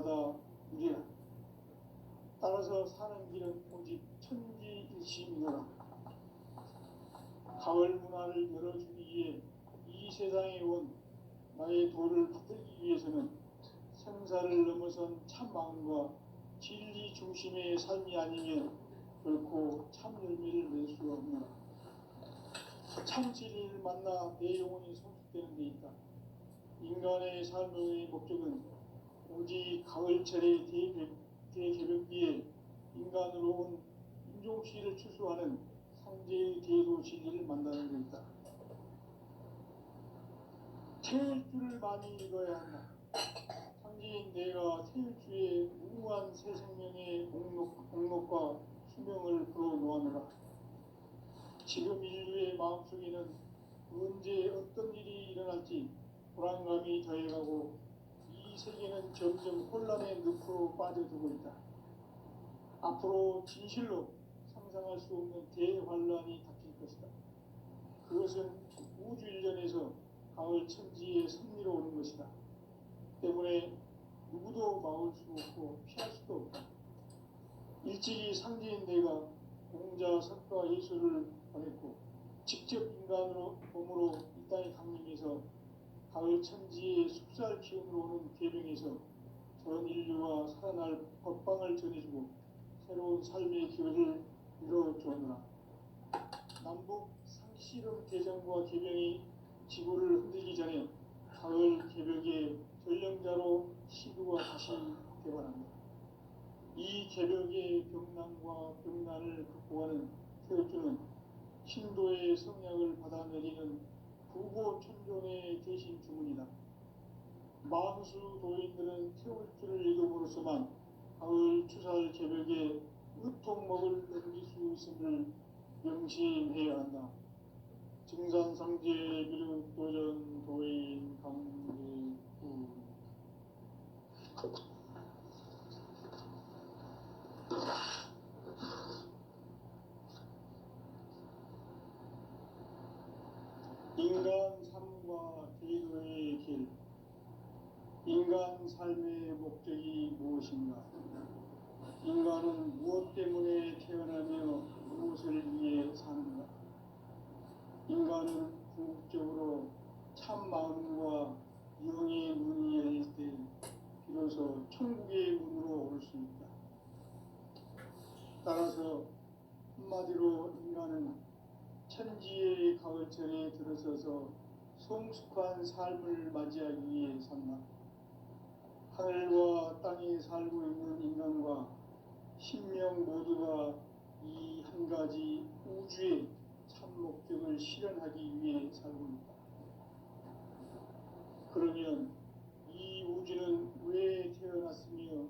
바다 우리라. 따라서 사는 길은 오직 천지일심이노라. 가을 문화를 열어주기 위해 이 세상에 온 나의 도를 받들기 위해서는 생사를 넘어선 참 마음과 진리 중심의 삶이 아니면 결코 참 열매를 낼 수가 없노라. 참 진리를 만나 내 영혼이 성숙되는 데 있다. 인간의 삶의 목적은 오직 가을철의 대개벽기에 인간으로 온 인종씨를 추수하는 상제의 대도 진리를 만나는 데 있다. 태일 줄을 많이 읽어야 한다. 상제인 내가 태일 주의 무궁한 새 생명의 목록과 수명을 풀어놓았노라. 지금 인류의 마음속에는 언제 어떤 일이 일어날지 불안감이 더해가고 이 세계는 점점 혼란의 늪으로 빠져들고 있다. 앞으로 진실로 상상할 수 없는 대환란이 닥칠 것이다. 그것은 우주 일련에서 가을 천지의 섭리로 오는 것이다. 때문에 누구도 막을 수 없고 피할 수도 없다. 일찍이 상제인 내가 공자, 석가, 예수를 보냈고 직접 인간으로 몸으로 이 땅에 강림해서 가을 천지의 숲살 기운으로 오는 계명에서 전 인류와 살아날 법방을 전해주고 새로운 삶의 기회를 이뤄주었노라. 남북 상씨름 대전과 계명이 지구를 흔들기 전에 가을 개벽의 전령자로 시구가 다시 개발합니다. 이 개벽의 병난과 병난을 극복하는 태엽주는 신도의 성약을 받아내리는 부고천존의 대신 주문이다. 만수 도인들은 태울주를 읽음으로써만 가을 추살 개벽에 으통먹을 넘길 수 있음을 명심해야 한다. 증산상제 미륵도전 도인 강제구. 인간 삶과 대도의 길. 인간 삶의 목적이 무엇인가? 인간은 무엇 때문에 태어나며 무엇을 위해 사는가? 인간은 궁극적으로 참 마음과 영의 문이 열릴 때 비로소 천국의 문으로 올 수 있다. 따라서 한마디로 인간은 천지의 가을철에 들어서서 성숙한 삶을 맞이하기 위해 산다. 하늘과 땅에 살고 있는 인간과 신명 모두가 이 한 가지 우주의 참 목적을 실현하기 위해 살고 있다. 그러면 이 우주는 왜 태어났으며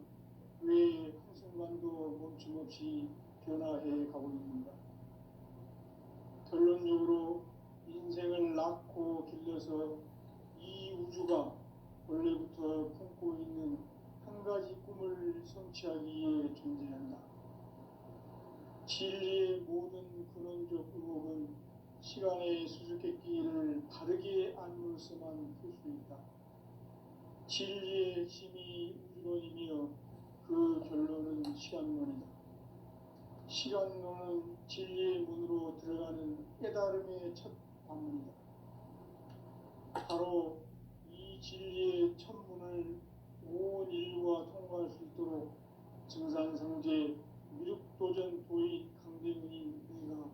왜 한순간도 멈춤없이 변화해 가고 있는가? 결론적으로 인생을 낳고 길러서 이 우주가 원래부터 품고 있는 한 가지 꿈을 성취하기 위해 존재한다. 진리의 모든 근원적 의혹은 시간의 수수께끼를 바르게 알므로서만 풀 수 있다. 진리의 핵심이 우주론이며 그 결론은 시간론이다. 시간론은 진리의 문으로 들어가는 깨달음의 첫 관문이다. 바로 이 진리의 첫 문을 온 인류가 통과할 수 있도록 증산상제 미륵도전 도인 강대문인 내가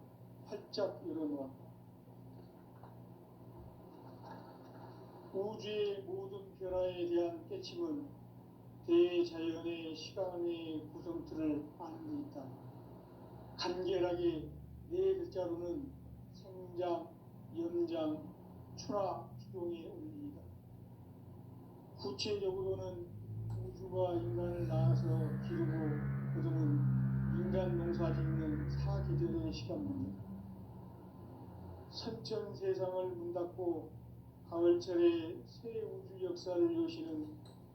활짝 열어놓았다. 우주의 모든 변화에 대한 깨침은 대자연의 시간의 구성틀을 아는 데 있다. 간결하게 네 글자로는 생장, 연장, 추나 추동의 원리이다. 구체적으로는 우주가 인간을 낳아서 기르고 거두는 인간 농사 짓는 사계절의 시간 문제다. 선천 세상을 문 닫고 가을철에 새 우주 역사를 여시는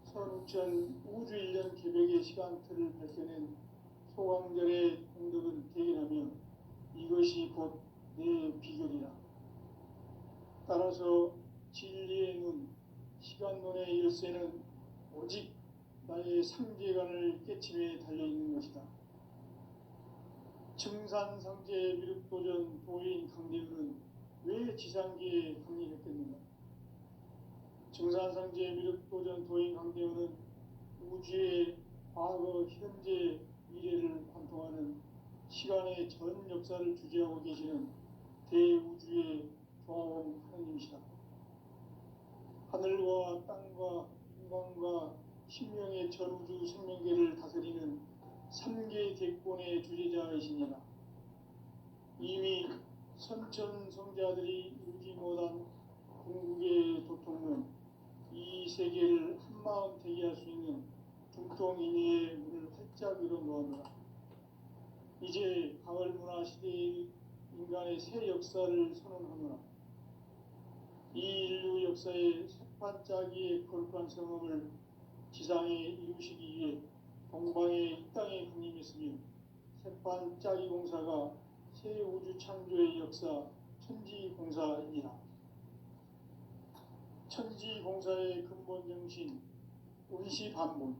선천 우주 1년 개벽의 시간틀을 밝혀낸 소강절의 공덕을 대견하며 이것이 곧 내 비결이라. 따라서 진리의 눈, 시간론의 열쇠는 오직 나의 상제관을 깨침에 달려있는 것이다. 증산상제 미륵도전 도인 강대우는 왜 지상계에 강림했겠는가? 증산상제 미륵도전 도인 강대우는 우주의 과거, 현재, 미래를 관통하는 시간의 전 역사를 주재하고 계시는 대우주의 조화원 하느님이시다. 하늘과 땅과 인간과 신명의 전우주 생명계를 다스리는 3개 대권의 주재자이시니라. 이미 선천성자들이 이루지 못한 궁극의 도통은 이 세계를 한마음 되게 할 수 있는 중통인의의 문을 활짝 열어놓았노라. 이제 가을문화 시대의 인간의 새 역사를 선언하노라. 이 인류 역사의 새반짝이의 거룩한 성험을 지상에 이루시기 위해 동방의 이 땅에 강림했으며 새반짝이 공사가 새 우주 창조의 역사 천지공사이니라. 천지공사의 근본 정신 운시반본.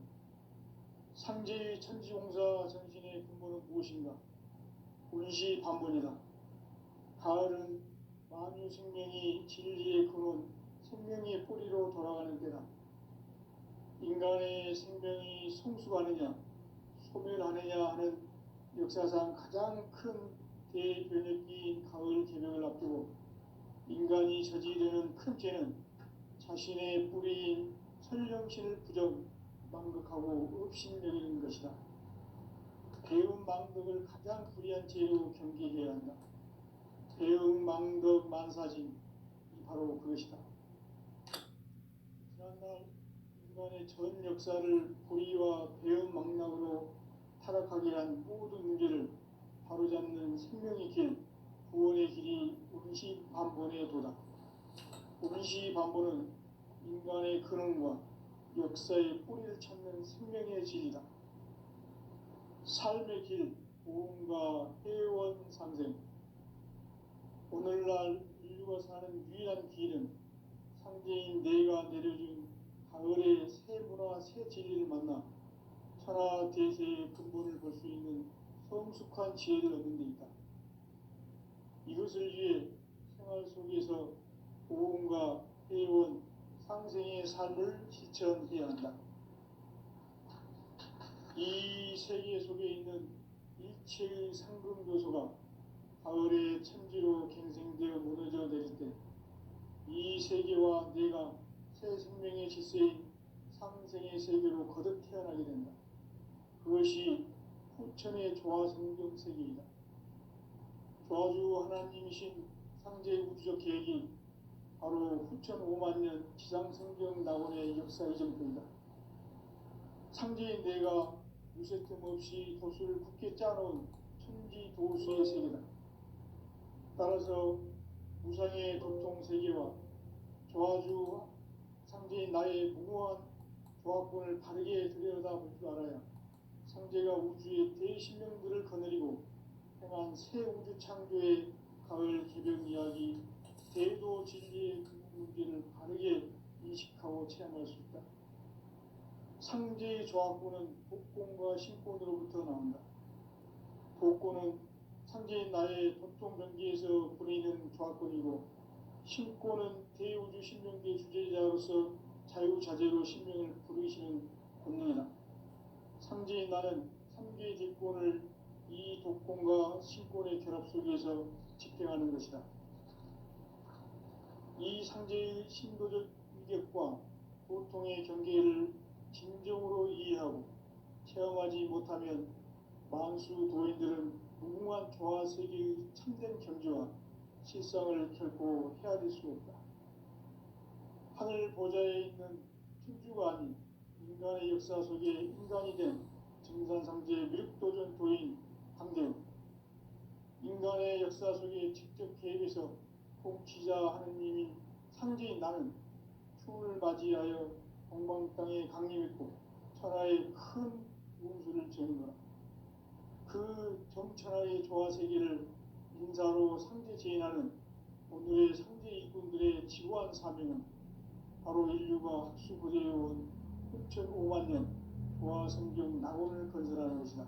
상제의 천지공사 정신의 근본은 무엇인가? 운시반본이다. 가을은 만유 생명이 진리의 근원, 생명의 뿌리로 돌아가는 때다. 인간의 생명이 성숙하느냐, 소멸하느냐 하는 역사상 가장 큰 대변혁기인 가을 개명을 앞두고 인간이 저지르는 큰 죄는 자신의 뿌리인 설령신을 부정, 망극하고 업신여기는 것이다. 배움 망덕을 가장 불의한 죄로 경계해야 한다. 배움 망덕 만사진이 바로 그것이다. 지난날 인간의 전 역사를 불의와 배움 망락으로 타락하게 한 모든 문제를 바로잡는 생명의 길, 구원의 길이 운시반본의 도다. 운시반본은 인간의 근원과 역사의 뿌리를 찾는 생명의 진리다. 삶의 길, 보험과 회원 상생. 오늘날 인류가 사는 유일한 길은 상제인 내가 내려준 가을의 새 문화, 새 진리를 만나 천하대세의 근본을 볼 수 있는 성숙한 지혜를 얻는 데 있다. 이것을 위해 생활 속에서 보험과 회원, 상생의 삶을 실천해야 한다. 이 세계 속에 있는 일체의 상금교소가 가을의 천지로 갱생되어 무너져 내릴 때 이 세계와 내가 새 생명의 질서인 상생의 세계로 거듭 태어나게 된다. 그것이 후천의 조화성경 세계이다. 조화주 하나님이신 상제의 우주적 계획이 바로 후천 5만 년 지상성경 낙원의 역사 이전부이다. 상제인 내가 유세틈 없이 도수를 굳게 짜놓은 천지도수의 세계다. 따라서 무상의 도통 세계와 조화주 상제인 나의 무모한 조합권을 바르게 들여다볼 줄 알아야 상제가 우주의 대신령들을 거느리고 행한 새 우주 창조의 가을 개병 이야기, 대도 진리의 근본 문제를 바르게 인식하고 체험할 수 있다. 상제의 조합권은 복권과 신권으로부터 나온다. 복권은 상제인 나의 도통 변기에서 보내는 조합권이고, 신권은 대우주 신명계 주제자로서 자유자재로 신명을 부르시는 권능이다. 상제인 나는 3개의 뒷권을 이 독권과 신권의 결합 속에서 집행하는 것이다. 이 상제의 신도적 위격과 고통의 경계를 진정으로 이해하고 체험하지 못하면 만수 도인들은 무궁한 조화세계의 참된 경지와 실상을 결코 헤아릴 수 없다. 하늘 보좌에 있는 천주가 아닌 인간의 역사 속에 인간이 된 증산상제 미륵도전 도인 강대우. 인간의 역사 속에 직접 개입해서 통치자 하느님인 상제인 나는 추운을 맞이하여 동방 땅에 강림했고 천하의 큰 운수를 지은 거라. 그 정천하의 조화세계를 인사로 상제 제인하는 오늘의 상제 일꾼들의 지구한 사명은 바로 인류가 흡수부대해온 6,500만 년 낙원을 건설하는 것이다.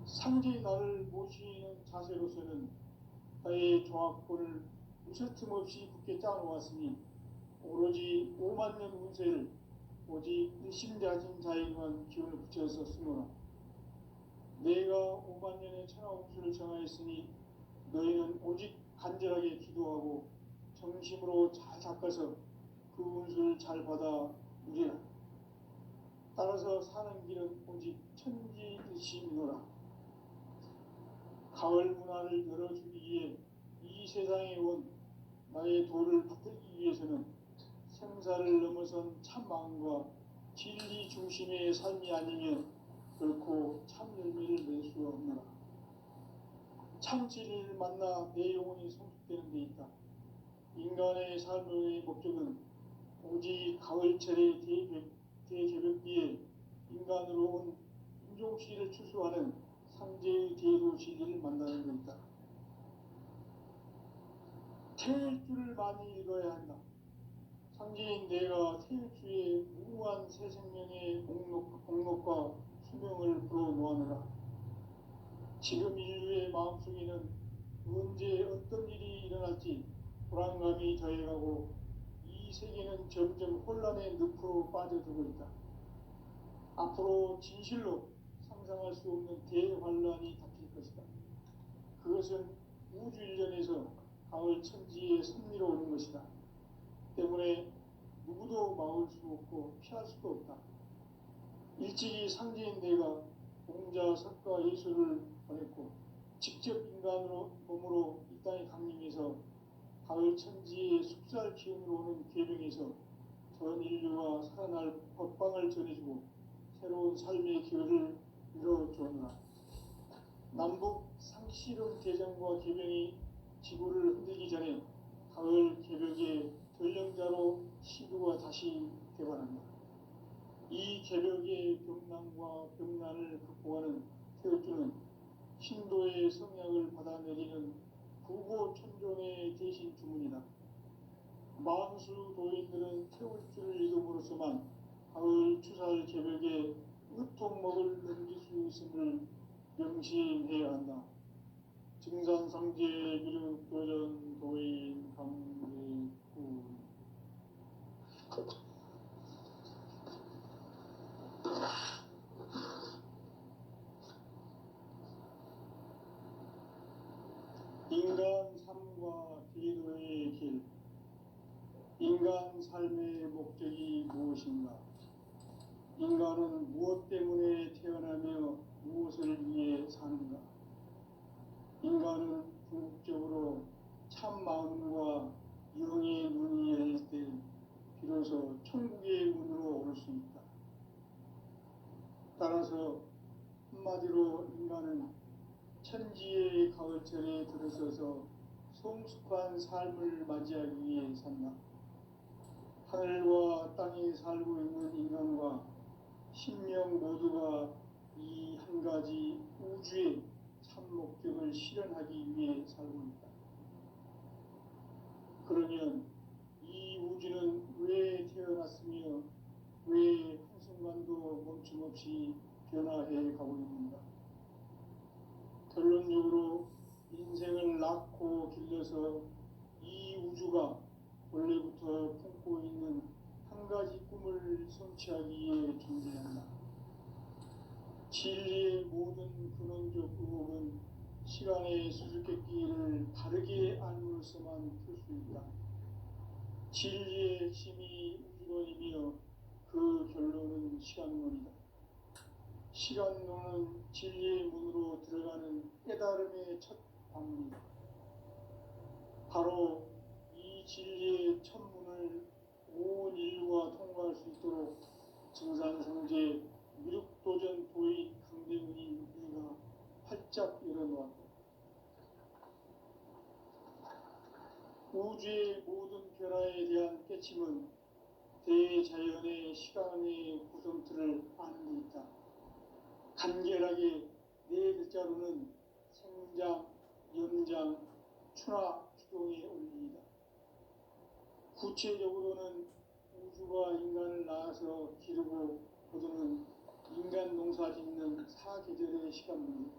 상제의 나를 모시는 자세로서는 나의 조합권을 무쇠틈 없이 굳게 짜놓았으니 오로지 5만 년 운세를 오직 일심자진 자에게만 기운을 붙여서 쓰노라. 내가 5만 년의 천하 운수를 정하였으니 너희는 오직 간절하게 기도하고 정심으로 잘 닦아서 그 운수를 잘 받아 누리라. 따라서 사는 길은 오직 천지일심이노라. 가을 문화를 열어주기 위해 이 세상에 온 나의 도를 붙들기 위해서는 생사를 넘어선 참 마음과 진리 중심의 삶이 아니면 결코 참 열매를 낼 수 없노라. 참 진리를 만나 내 영혼이 성숙되는 데 있다. 인간의 삶의 목적은 오직 가을철의 대개벽기에 인간으로 온 인종시를 추수하는 상제의 대도시를 만나는 것이다. 태일 줄을 많이 읽어야 한다. 상제인 내가 태일주의 무궁한 새 생명의 공록과 수명을 불어놓아노라. 지금 인류의 마음속에는 언제 어떤 일이 일어날지 불안감이 더해가고 이 세계는 점점 혼란의 늪으로 빠져들고 있다. 앞으로 진실로 상상할 수 없는 대환란이 닥칠 것이다. 그것은 우주 일련에서 가을 천지의 섭리로 오는 것이다. 때문에 누구도 막을 수 없고 피할 수도 없다. 일찍이 상제인 내가 공자, 석가, 예수를 보냈고 직접 인간으로 몸으로 이 땅에 강림해서 가을 천지의 숙살 기운으로 오는 계명에서 전 인류가 살아날 법방을 전해주고 새로운 삶의 기회를 이뤄주었노라. 남북 상씨름 대전과 계명이 지구를 흔들기 전에 가을 개벽의 전령자로 시구가 다시 개관한다. 이 개벽의 병난과 병난을 극복하는 태극주는 신도의 성약을 받아내리는 부고천존의 대신 주문이다. 만수 도인들은 태울주를 읽음으로써만 가을 추살 개벽에 으통먹을 넘길 수 있음을 명심해야 한다. 증산상제 미륵도전 도인 강대구. 인간 삶과 기도의 길. 인간 삶의 목적이 무엇인가? 인간은 무엇 때문에 태어나며 무엇을 위해 사는가? 인간은 궁극적으로 참 마음과 영의 문이 열릴 때 비로소 천국의 문으로 올 수 있다. 따라서 한마디로 인간은 천지의 가을철에 들어서서 성숙한 삶을 맞이하기 위해 산다. 하늘과 땅에 살고 있는 인간과 신명 모두가 이 한 가지 우주의 참 목적을 실현하기 위해 살고 있다. 그러면 이 우주는 왜 태어났으며 왜 한순간도 멈춤없이 변화해 가고 있는가? 결론적으로 인생을 낳고 길러서 이 우주가 원래부터 품고 있는 한 가지 꿈을 성취하기 위해 존재한다. 진리의 모든 근원적 의혹은 시간의 수수께끼를 바르게 알므로서만 풀 수 있다. 진리의 핵심이 우주론이며 그 결론은 시간론이다. 시간론은 진리의 문으로 들어가는 깨달음의 첫 방문이다. 바로 이 진리의 첫 문을 온 인류가 통과할 수 있도록 증산성제 미륵도전 도인 강대군이 우리가 활짝 열어놓았다. 우주의 모든 변화에 대한 깨침은 대자연의 시간의 구성틀을 아는 데 있다. 간결하게 네 글자로는 생장, 연장, 추나 추동의 원리이다. 구체적으로는 우주가 인간을 낳아서 기르고 모두는 인간 농사 짓는 사계절의 시간입니다.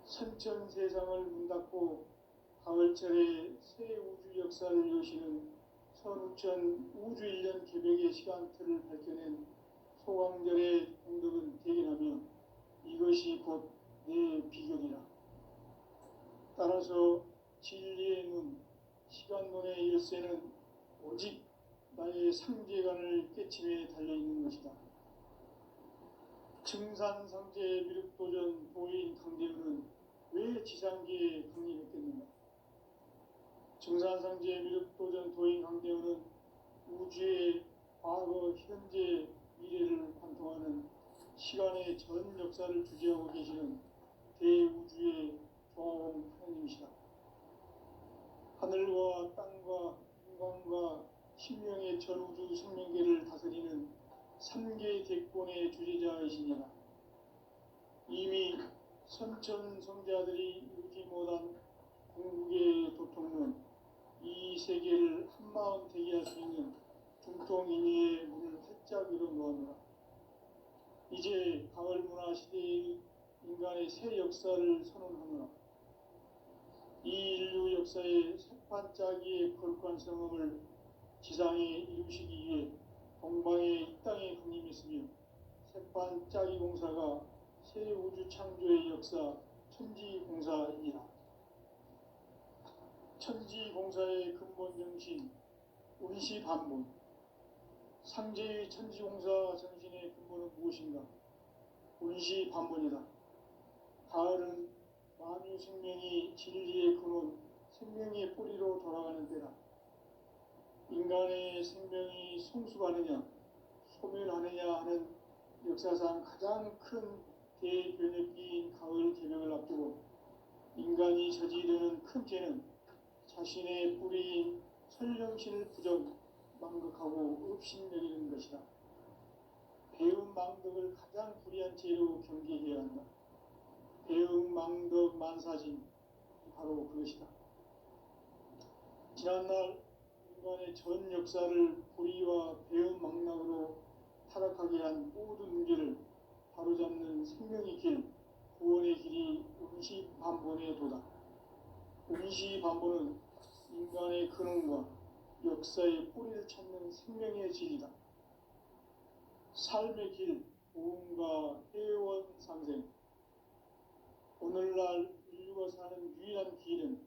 선천 세상을 문 닫고 가을철에 새 우주 역사를 여시는 선우천 우주일년 개벽의 시간틀을 밝혀낸 소강절의 공덕은 대견하며 이것이 곧 내 비결이라. 따라서 진리의 눈, 시간론의 열쇠는 오직 나의 상제관을 깨침에 달려있는 것이다. 증산상제 미륵도전 도인 강대우는 왜 지상계에 강림했겠는가? 증산상제 미륵도전 도인 강대우는 우주의 과거, 현재, 미래를 관통하는 시간의 전 역사를 주재하고 계시는 대우주의 조화원 하나님이시다. 하늘과 땅과 인간과 신명의 전우주 생명계를 다스리는 삼계 대권의 주재자이시니라. 이미 선천성자들이 이루지 못한 궁극의 도통론, 이 세계를 한마음 되게 할 수 있는 중통인의의 문을 활짝 열어놓았노라. 이제 가을 문화 시대의 인간의 새 역사를 선언하노라. 이 인류 역사의 새반짝이의 거룩한 성음을 지상에 이루시기 위해 동방의 이 땅에 강림했으며 새반짝이 공사가 새 우주 창조의 역사 천지공사이니라. 천지공사의 근본 정신 운시반본. 상제의 천지공사 정신의 근본은 무엇인가? 운시반본이다. 가을은 만유 생명이 진리의 근원, 생명의 뿌리로 돌아가는 때다. 인간의 생명이 성숙하느냐, 소멸하느냐 하는 역사상 가장 큰 대변혁기인 가을 개벽을 앞두고 인간이 저지르는 큰 죄는 자신의 뿌리인 설령신을 부정, 망극하고 업신여기는 것이다. 배움 망덕을 가장 불의한 죄로 경계해야 한다. 배움 망덕 만사진, 바로 그것이다. 지난날 인간의 전 역사를 불의와 배움 망락으로 타락하게 한 모든 문제를 바로잡는 생명의 길, 구원의 길이 운시반본의 도다. 운시반본은 인간의 근원과 역사의 뿌리를 찾는 생명의 진리다. 삶의 길, 고음과 회원 상생. 오늘날 인류가 사는 유일한 길은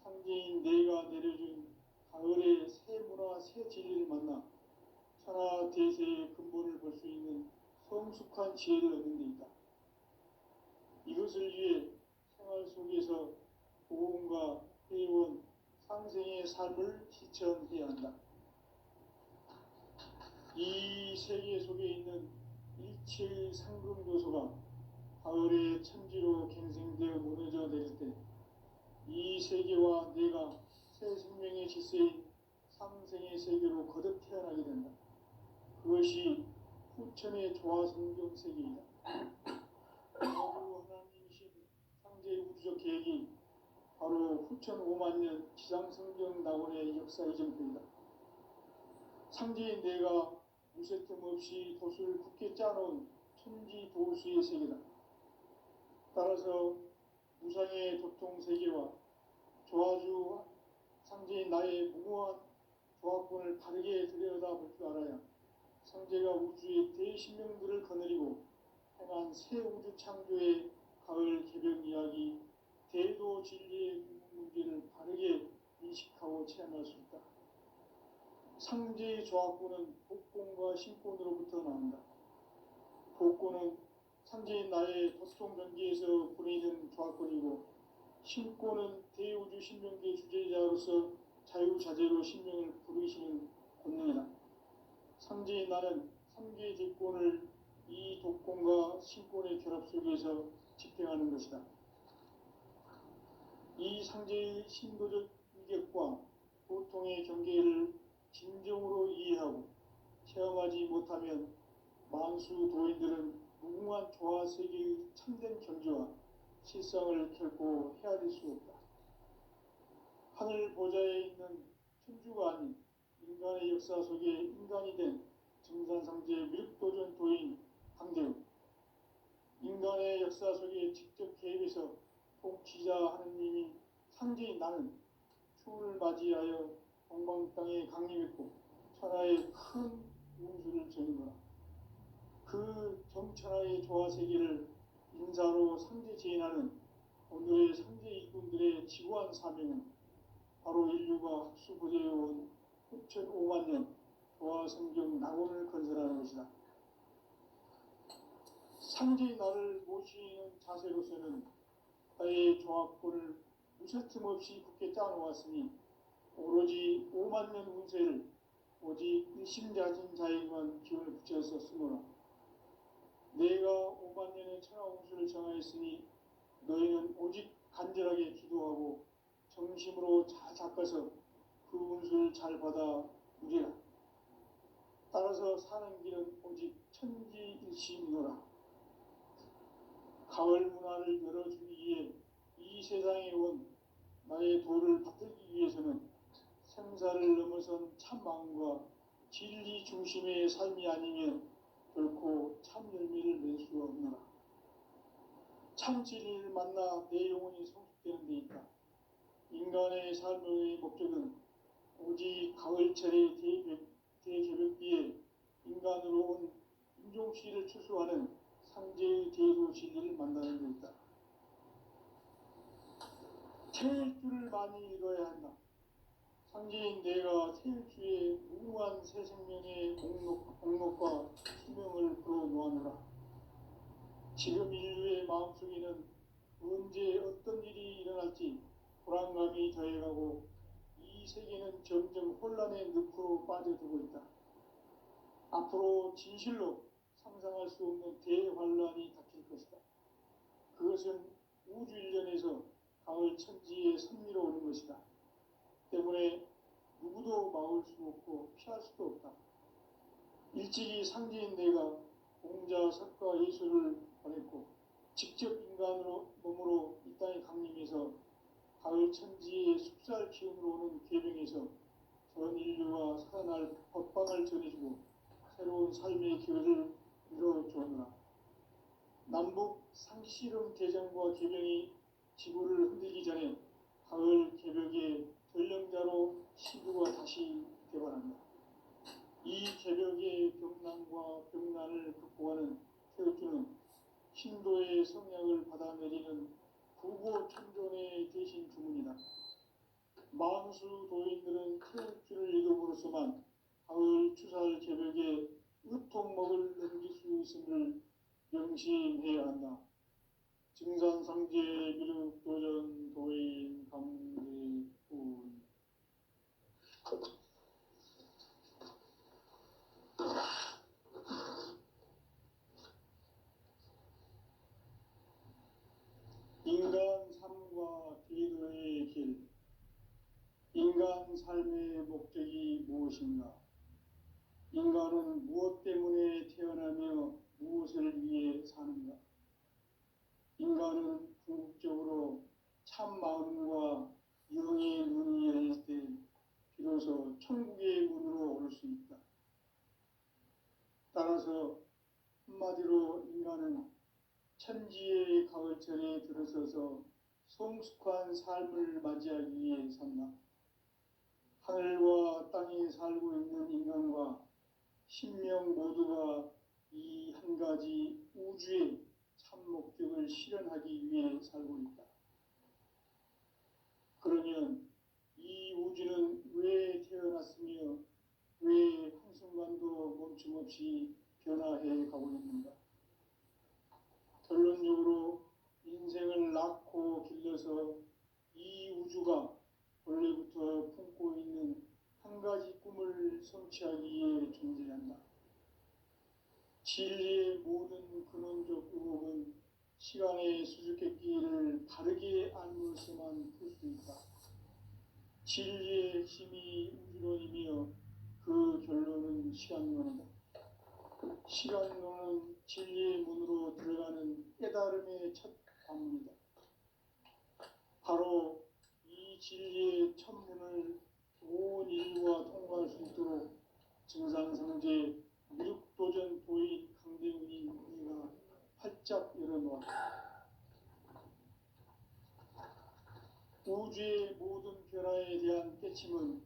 상제인 내가 내려준 가을의 새 문화, 새 진리를 만나 천하 대세의 근본을 볼 수 있는 성숙한 지혜를 얻는 데 있다. 이것을 위해 생활 속에서 고음과 회원, 상생의 삶을 실천해야 한다. 이 세계 속에 있는 일체의 상금 요소가 가을의 천지로 갱생되어 무너져 내릴 때 이 세계와 내가 새 생명의 질서인 상생의 세계로 거듭 태어나게 된다. 그것이 후천의 조화성경 세계이다. 하나님이신 상제의 우주적 계획이 바로 후천 5만 년 지상성경 낙원의 역사 이정표이다. 상제인 내가 무쇠틈 없이 돛을 굳게 짜놓은 천지 도수의 세계다. 따라서 무상의 도통 세계와 조화주 상제인 나의 무모한 조합권을 바르게 들여다볼 줄 알아야 상제가 우주의 대신명들을 거느리고 행한 새 우주 창조의 가을 개벽 이야기, 대도 진리의 문제를 바르게 인식하고 체험할 수 있다. 상제의 조합권은 복권과 신권으로부터 나온다. 복권은 상제인 나의 도통 전기에서 보내는 조합권이고, 신권은 대우주 신명계 주제자로서 자유자재로 신명을 부르시는 권능이다. 상제인 나는 3개 대권을 이 독권과 신권의 결합 속에서 집행하는 것이다. 이 상제의 신도적 위격과 보통의 경계를 진정으로 이해하고 체험하지 못하면 만수 도인들은 무궁한 조화세계의 참된 경지와 실상을 결코 헤아릴 수 없다. 하늘 보좌에 있는 천주가 아닌 인간의 역사 속에 인간이 된 증산상제의 역사 속에 직접 개입해서 통치자 하느님이 상제인 나는 추운을 맞이하여 동방 땅에 강림했고 천하에 큰 운수를 전거라. 그 정천하의 조화 세계를 인사로 상제 제인하는 오늘의 상제 일꾼들의 지구한 사명은 바로 인류가 학수부대해온 6,5만 년 조화 성경 낙원을 건설하는 것이다. 상제의 나를 모시는 자세로서는 나의 조합권을 무설틈 없이 굳게 짜놓았으니 오로지 5만 년 운세를 오직 일심자진 자에게만 기운을 붙여서 쓰노라. 내가 5만 년의 천하 운수를 정하였으니 너희는 오직 간절하게 기도하고 정심으로 잘 닦아서 그 운수를 잘 받아 누리라. 따라서 사는 길은 오직 천지일심이노라. 가을 문화를 열어주기 위해 이 세상에 온 나의 도를 받들기 위해서는 생사를 넘어선 참 마음과 진리 중심의 삶이 아니면 결코 참 열매를 맺을 수 없노라. 참 진리를 만나 내 영혼이 성숙되는 데 있다. 인간의 삶의 목적은 오직 가을철의 대개벽비에 인간으로 온 인종씨를 추수하는 상제의 대도 진리를 만나는 데 있다. 태일주를 많이 읽어야 한다. 상제인 내가 태일주의 무궁한 새 생명의 목록과 수명을 풀어놓아노라. 지금 인류의 마음속에는 언제 어떤 일이 일어날지 불안감이 더해가고 이 세계는 점점 혼란의 늪으로 빠져들고 있다. 앞으로 진실로 상상할 수 없는 대환란이 닥칠 것이다. 그것은 우주 일련에서 가을 천지에 선미로 오는 것이다. 때문에 누구도 막을 수 없고 피할 수도 없다. 일찍이 상제인 내가 공자, 석가, 예수를 보냈고 직접 인간으로 몸으로 이 땅에 강림해서 가을 천지의 숲살 기운으로 오는 계명에서 전 인류가 살아날 법방을 전해주고 새로운 삶의 기회를 이뤄주었노라. 남북 상시름 대전과 계명이 지구를 흔들기 전에 가을 개벽의 전령자로 시구가 다시 개발한다. 이 개벽의 병난과 병난을 극복하는 태극주는 신도의 성약을 받아내리는 부고천존의 대신 주문이다. 만수 도인들은 태극주를 읽음으로써만 가을 추살 개벽에 의통목을 넘길 수 있음을 명심해야 한다. 증산상제 미륵도전 도인 강대군. 인간 삶과 기도의 길. 인간 삶의 목적이 무엇인가? 인간은 무엇 때문에 태어나며 무엇을 위해 사는가? 인간은 궁극적으로 참 마음과 영의 문이 열릴 때 비로소 천국의 문으로 오를 수 있다. 따라서 한마디로 인간은 천지의 가을철에 들어서서 성숙한 삶을 맞이하기 위해 산다. 하늘과 땅에 살고 있는 인간과 신명 모두가 이 한 가지 우주의 참 목적을 실현하기 위해 살고 있다. 그러면 이 우주는 왜 태어났으며 왜 한순간도 멈춤없이 변화해 가고 있는가? 결론적으로 인생을 낳고 길러서 이 우주가 원래부터 품고 있는 한 가지 꿈을 성취하기 위해 존재한다. 진리의 모든 근원적 의혹은 시간의 수수께끼를 바르게 알므로서만 풀 수 있다. 진리의 힘이 우주론이며 그 결론은 시간론이다. 시간론은 진리의 문으로 들어가는 깨달음의 첫 관문이다. 바로 이 진리의 첫 문을 온 인류가 통과할 수 있도록 증산상제 미륵도전 도인 강대훈이 우리가 활짝 열어놓았다. 우주의 모든 변화에 대한 깨침은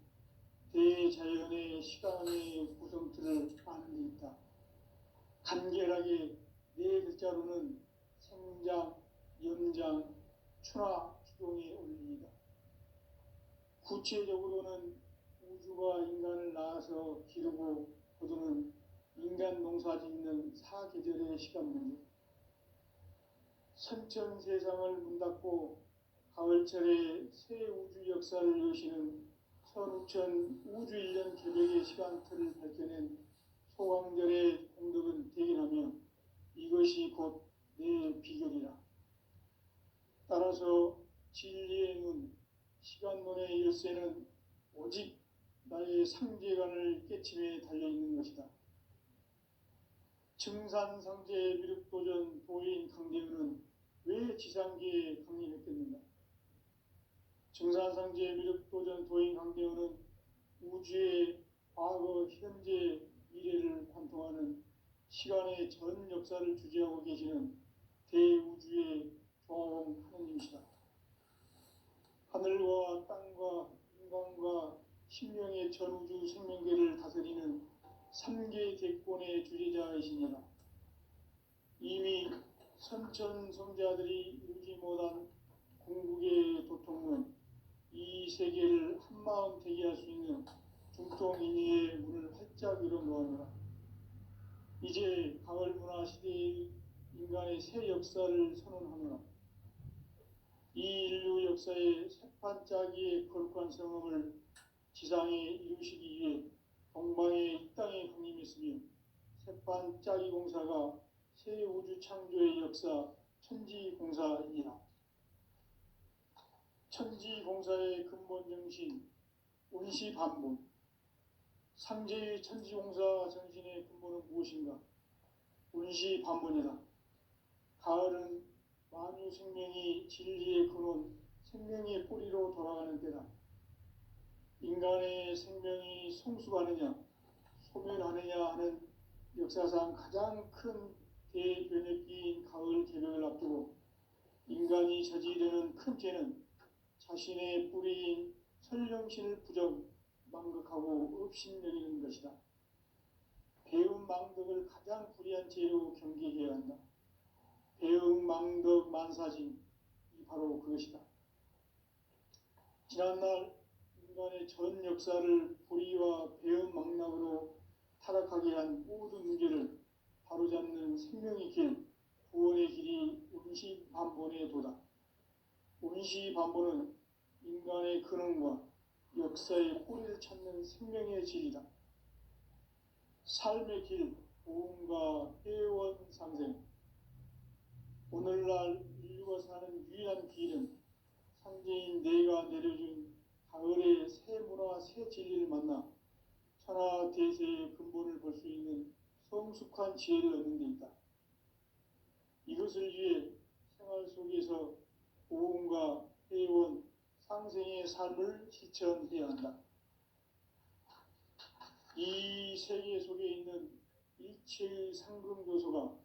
대자연의 시간의 구성틀을 아는 데 있다. 간결하게 네 글자로는 생장, 연장, 추나 추동에 올립니다. 구체적으로는 우주가 인간을 낳아서 기르고 거두는 인간 농사 짓는 사계절의 시간 문제, 선천 세상을 문 닫고 가을철에 새 우주 역사를 여시는 선우천 우주 1년 개벽의 시간틀을 밝혀낸 소강절의 공덕은 대견하며 이것이 곧 내 비결이라. 따라서 진리의 눈, 시간론의 열쇠는 오직 나의 상제관을 깨침에 달려있는 것이다. 증산상제 미륵도전 도인 강대은은 왜 지상계에 강림했겠는가? 증산상제 미륵도전 도인 강대은은 우주의 과거, 현재, 미래를 관통하는 시간의 전 역사를 주재하고 계시는 대우주의 조화홍 하느님이시다. 하늘과 땅과 인간과 신명의 전우주 생명계를 다스리는 3계 대권의 주재자이시니라. 이미 선천 성자들이 이루지 못한 궁극의 도통은 이 세계를 한마음 되게 할 수 있는 중통인의의 문을 활짝 열어놓으노라. 이제 가을 문화 시대의 인간의 새 역사를 선언하노라. 이 인류 역사의 새판짜기의 거룩한 성음을 지상에 이루시기 위해 동방의 이 땅에 강림했으며 새판짜기 공사가 새 우주 창조의 역사 천지공사이니라. 천지공사의 근본 정신 운시반본. 상제의 천지공사 정신의 근본은 무엇인가? 운시반본이다. 가을은 만유 생명이 진리의 근원, 생명의 뿌리로 돌아가는 때다. 인간의 생명이 성숙하느냐, 소멸하느냐 하는 역사상 가장 큰 대변혁기인 가을 개벽을 앞두고 인간이 저지르는 큰 죄는 자신의 뿌리인 설령신을 부정, 망극하고 업신여기는 것이다. 배움 망덕을 가장 불의한 죄로 경계해야 한다. 배움 망덕 만사징이 바로 그것이다. 지난날 인간의 전 역사를 불의와 배움 망락으로 타락하게 한 모든 문제를 바로잡는 생명의 길, 구원의 길이 운시반본의 도다. 운시반본은 인간의 근원과 역사의 뿌리를 찾는 생명의 진리다. 삶의 길, 보험과 회원 상생. 오늘날 인류가 사는 유일한 길은 상제인 내가 내려준 가을의 새 문화, 새 진리를 만나 천하 대세의 근본을 볼 수 있는 성숙한 지혜를 얻는 데 있다. 이것을 위해 생활 속에서 보험과 회원, 상생의 삶을 실천해야 한다. 이 세계 속에 있는 일체의 상금교소가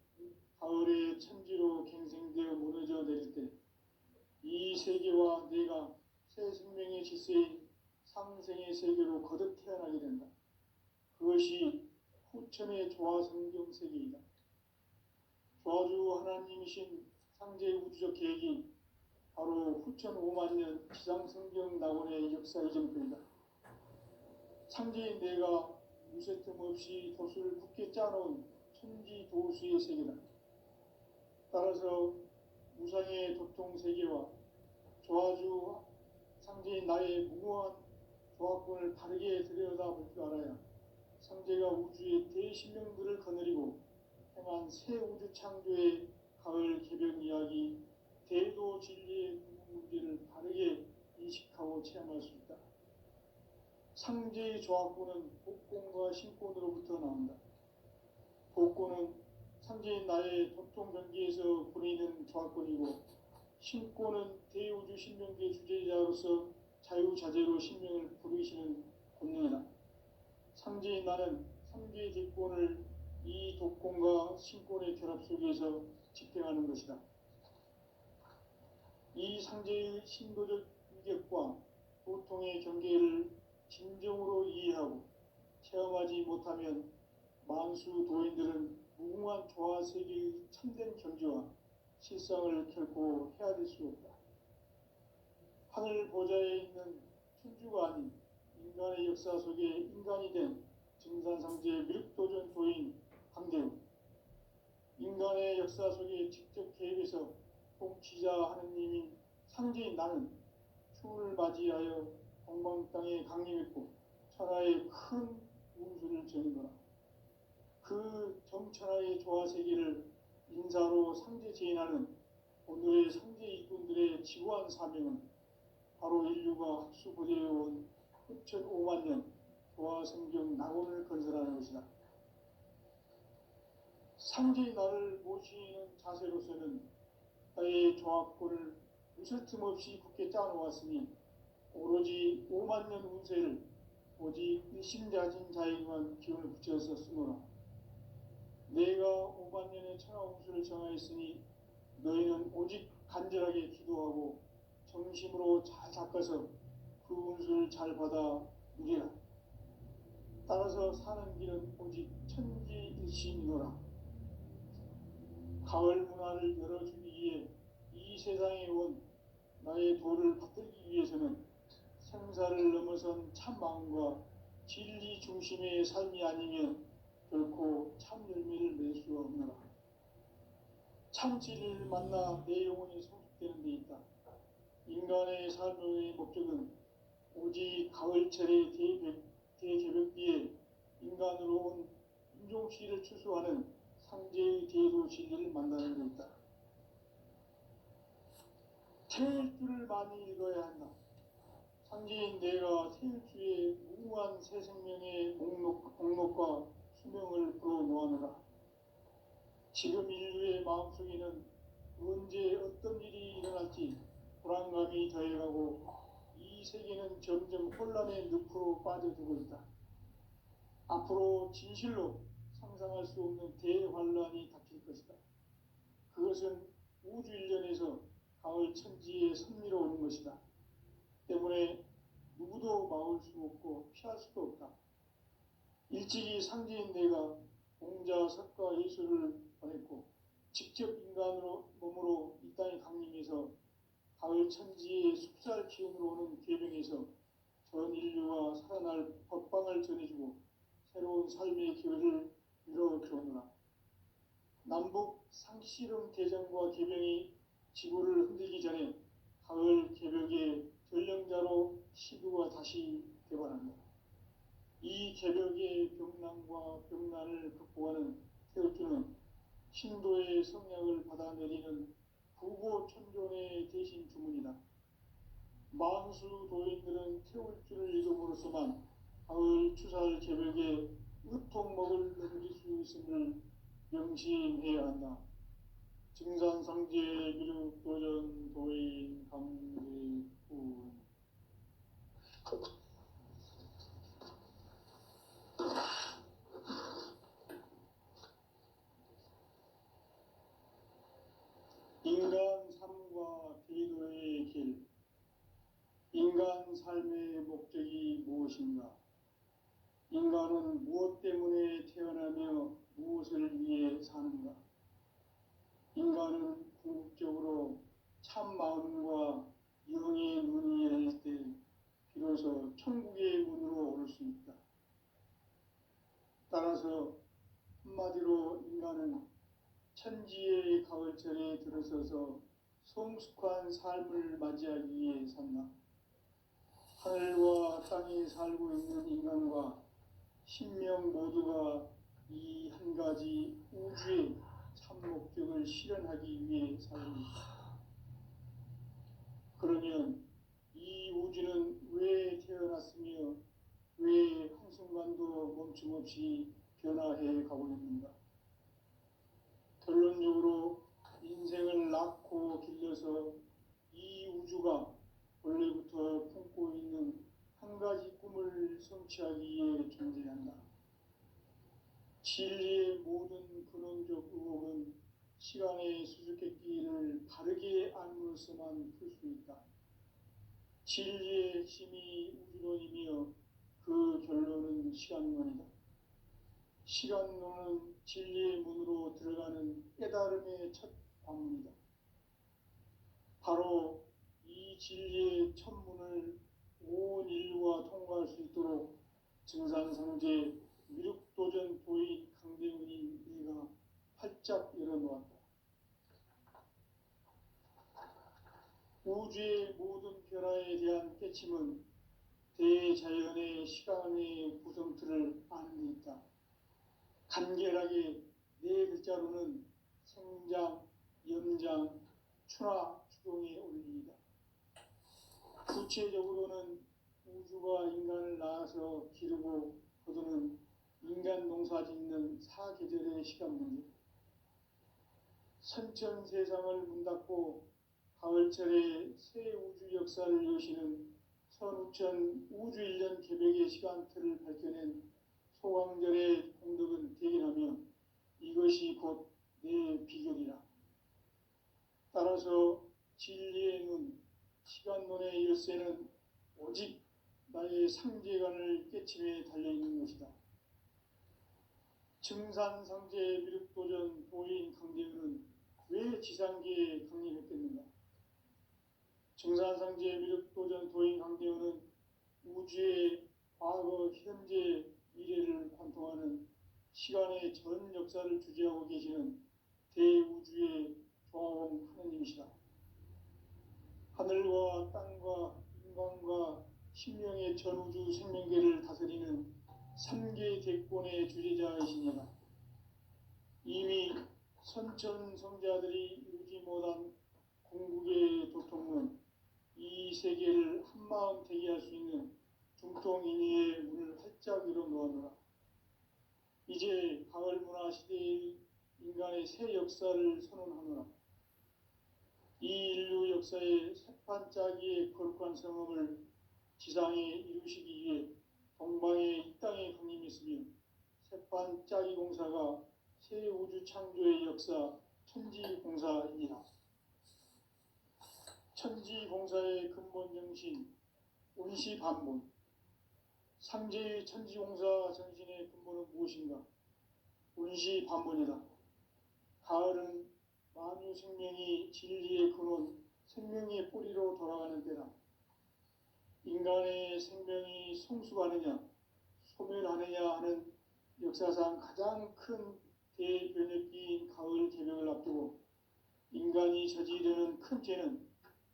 가을의 천지로 갱생되어 무너져 내릴 때 이 세계와 내가 새 생명의 질서인 상생의 세계로 거듭 태어나게 된다. 그것이 후천의 조화성경 세계이다. 조화주 하나님이신 상제 우주적 계획이 바로 후천 5만년 지상성경 낙원의 역사 이정표이다. 상제인 내가 무쇠 틈 없이 도수를 굳게 짜놓은 천지 도수의 세계다. 따라서 무상의 도통 세계와 조화주 상제인 나의 무모한 조합권을 바르게 들여다볼 줄 알아야 상제가 우주의 대신명들을 거느리고 행한 새 우주 창조의 가을 개벽 이야기, 대도 진리의 문제를 바르게 인식하고 체험할 수 있다. 상제의 조합권은 복권과 신권으로부터 나온다. 복권은 상제인 나의 도통 경계에서 보내는 조합권이고, 신권은 대우주 신명계 주제자로서 자유자재로 신명을 부르시는 권능이다. 상제인 나는 3개 대권을 이 독권과 신권의 결합 속에서 집행하는 것이다. 이 상제의 신도적 규격과 고통의 경계를 진정으로 이해하고 체험하지 못하면 만수 도인들은 무궁한 조화 세계의 참된 경지와 실상을 결코 헤아릴 수 없다. 하늘 보좌에 있는 천주가 아닌 인간의 역사 속에 인간이 된 증산상제 미륵도전 도인 강대우, 인간의 역사 속에 직접 개입해서 통치자 하느님인 상제인 나는 추운을 맞이하여 동방 땅에 강림했고 천하의 큰 운수를 전이노라. 그 정천하의 조화세계를 인사로 상제 제인하는 오늘의 상제 일꾼들의 지구한 사명은 바로 인류가 학수부대해온 6,500만 년 조화성경 낙원을 건설하는 것이다. 상제의 나를 모시는 자세로서는 나의 조합권을 무설틈 없이 굳게 짜놓았으니 오로지 5만 년 운세를 오직 일심자진 자에게만 기운을 붙여서 쓰노라. 내가 5만 년의 천하 운수를 정하였으니 너희는 오직 간절하게 기도하고 정심으로 잘 닦아서 그 운수를 잘 받아 누리라. 따라서 사는 길은 오직 천지일심이노라. 가을 문화를 열어주기 위해 이 세상에 온 나의 도를 받들기 위해서는 생사를 넘어선 참 마음과 진리 중심의 삶이 아니면 결코 참 열매를 맺을 수 없노라. 참 진리를 만나 내 영혼이 성숙되는 데 있다. 인간의 삶의 목적은 오직 가을철의 대개벽뒤에 인간으로 온 인종시를 추수하는 상제의 대도 진리를 만나는 데 있다. 태일주를 많이 읽어야 한다. 상제인 내가 태일주의 무궁한 새 생명의 목록과 수명을 불어놓아노라. 지금 인류의 마음속에는 언제 어떤 일이 일어날지 불안감이 더해가고 이 세계는 점점 혼란의 늪으로 빠져들고 있다. 앞으로 진실로 상상할 수 없는 대환란이 닥칠 것이다. 그것은 우주 일련에서 가을 천지에 선미로 오는 것이다. 때문에 누구도 막을 수 없고 피할 수도 없다. 일찍이 상제인 내가 공자, 석가, 예수를 보냈고 직접 인간으로 몸으로 이 땅에 강림해서 가을 천지의 숙살 기운으로 오는 계명에서 전 인류가 살아날 법방을 전해주고 새로운 삶의 기회를 이뤄주오노라. 남북 상씨름 대전과 계명이 지구를 흔들기 전에 가을 개벽의 전령자로 시구가 다시 되관한다. 이 개벽의 병난과 병난을 극복하는 태울주는 신도의 성약을 받아내리는 부고천존의 대신 주문이다. 만수 도인들은 태울주를 읽음으로써만 가을 추살 개벽의 으통목을 넘길 수 있음을 명심해야 한다. 증산상제 미륵도전 도인 강대훈. 인간 삶과 기도의 길. 인간 삶의 목적이 무엇인가? 인간은 무엇 때문에 태어나며 무엇을 위해 사는가? 인간은 궁극적으로 참 마음과 영의 눈이 열릴 때 비로소 천국의 문으로 오를 수 있다. 따라서 한마디로 인간은 천지의 가을철에 들어서서 성숙한 삶을 맞이하기 위해 산다. 하늘과 땅에 살고 있는 인간과 신명 모두가 이 한 가지 우주의 참 목적을 실현하기 위해 살고 있다. 그러면 이 우주는 왜 태어났으며 왜 한순간도 멈춤없이 변화해 가고 있는가? 결론적으로 인생을 낳고 길러서 이 우주가 원래부터 품고 있는 한 가지 꿈을 성취하기 위해 존재한다. 진리의 모든 근원적 의혹은 시간의 수수께끼를 바르게 알므로써만 풀 수 있다. 진리의 핵심이 우주론이며 그 결론은 시간론이다. 시간론은 진리의 문으로 들어가는 깨달음의 첫 방문이다. 바로 이 진리의 첫 문을 온 인류가 통과할 수 있도록 증산상제 미륵도전 도인 강대훈이 내가 활짝 열어놓았다. 우주의 모든 변화에 대한 깨침은 대자연의 시간의 구성틀을 아는 데 있다. 간결하게 네 글자로는 생장, 염장, 추나 추동의 원리이다. 구체적으로는 우주가 인간을 낳아서 기르고 거두는 인간 농사 짓는 사계절의 시간 문제, 선천 세상을 문닫고 가을철에 새 우주 역사를 여시는 선우천 우주 1년 개벽의 시간틀을 밝혀낸 소강절의 공덕은 대견하며 이것이 곧 내 비결이라. 따라서 진리의 눈, 시간론의 열쇠는 오직 나의 상제관을 깨침에 달려있는 것이다. 증산상제 미륵도전 도인 강대훈은 왜 지상계에 강림했겠는가? 증산상제 미륵도전 도인 강대훈은 우주의 과거, 현재, 미래를 관통하는 시간의 전 역사를 주재하고 계시는 대우주의 조화원 하느님이시다. 하늘과 땅과 인간과 신명의 전우주 생명계를 다스리는 3개 대권의 주재자이시니라. 이미 선천성자들이 이루지 못한 궁극의 도통은 이 세계를 한마음 되게 할 수 있는 중통인의의 문을 활짝 열어놓았노라. 이제 가을문화 시대의 인간의 새 역사를 선언하노라. 이 인류 역사의 새반짝이의 거룩한 성험을 지상에 이루시기 위해 동방의 이 땅에 강림했으며 새반짝이 공사가 새 우주 창조의 역사 천지공사이니라. 천지공사의 근본 정신 운시반문, 상제의 천지공사 정신의 근본은 무엇인가? 운시반문이다. 가을은 만유 생명이 진리의 근원, 생명의 뿌리로 돌아가는 때다. 인간의 생명이 성숙하느냐, 소멸하느냐 하는 역사상 가장 큰 대변혁기인 가을 개벽을 앞두고 인간이 저지르는 큰 죄는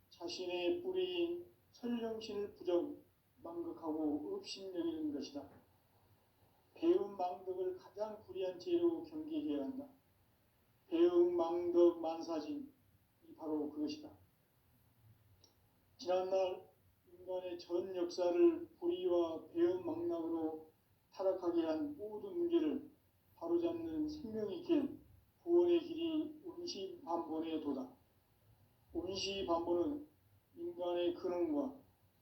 자신의 뿌리인 설령신을 부정, 망극하고 업신여기는 것이다. 배움 망덕을 가장 불의한 죄로 경계해야 한다. 배움 망덕 만사진, 이 바로 그것이다. 지난날 인간의 전 역사를 불의와 배움 망락으로 타락하게 한 모든 문제를 바로잡는 생명의 길, 구원의 길이 운시반본의 도다. 운시반본은 인간의 근원과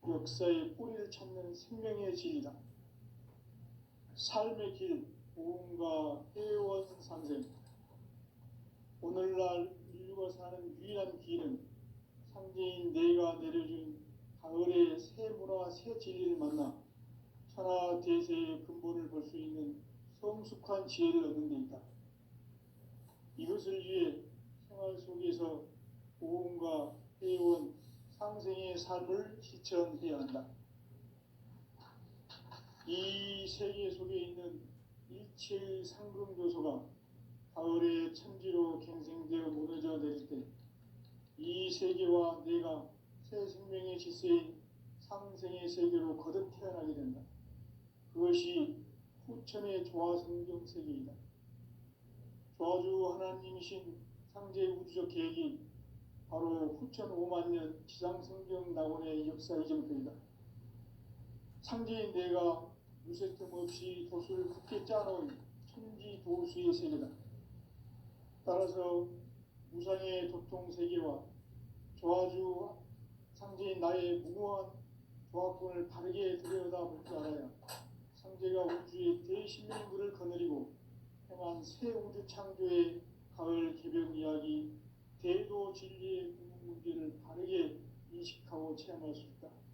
역사의 뿌리를 찾는 생명의 진리다. 삶의 길, 보험과 회원 상생. 오늘날 인류가 사는 유일한 길은 상제인 내가 내려준 가을의 새 문화, 새 진리를 만나 천하 대세의 근본을 볼 수 있는 성숙한 지혜를 얻는 데 있다. 이것을 위해 생활 속에서 보험과 회원, 상생의 삶을 실천해야 한다. 이 세계 속에 있는 일체의 상금 요소가 가을의 천지로 갱생되어 무너져 내릴 때 이 세계와 내가 새 생명의 질서인 상생의 세계로 거듭 태어나게 된다. 그것이 후천의 조화성경 세계이다. 조화주 하나님이신 상제 우주적 계획이 바로 후천 5만년 지상성경 낙원의 역사 이정표이다. 상제인 내가 무쇠 틈 없이 도수를 굳게 짜놓은 천지 도수의 세계다. 따라서 무상의 도통 세계와 조화주 상제인 나의 무모한 조화권을 바르게 들여다볼 줄 알아야 상제가 우주의 대신명물을 거느리고 행한 새 우주 창조의 가을 개벽 이야기, 대도 진리의 궁극 문제를 바르게 인식하고 체험할 수 있다.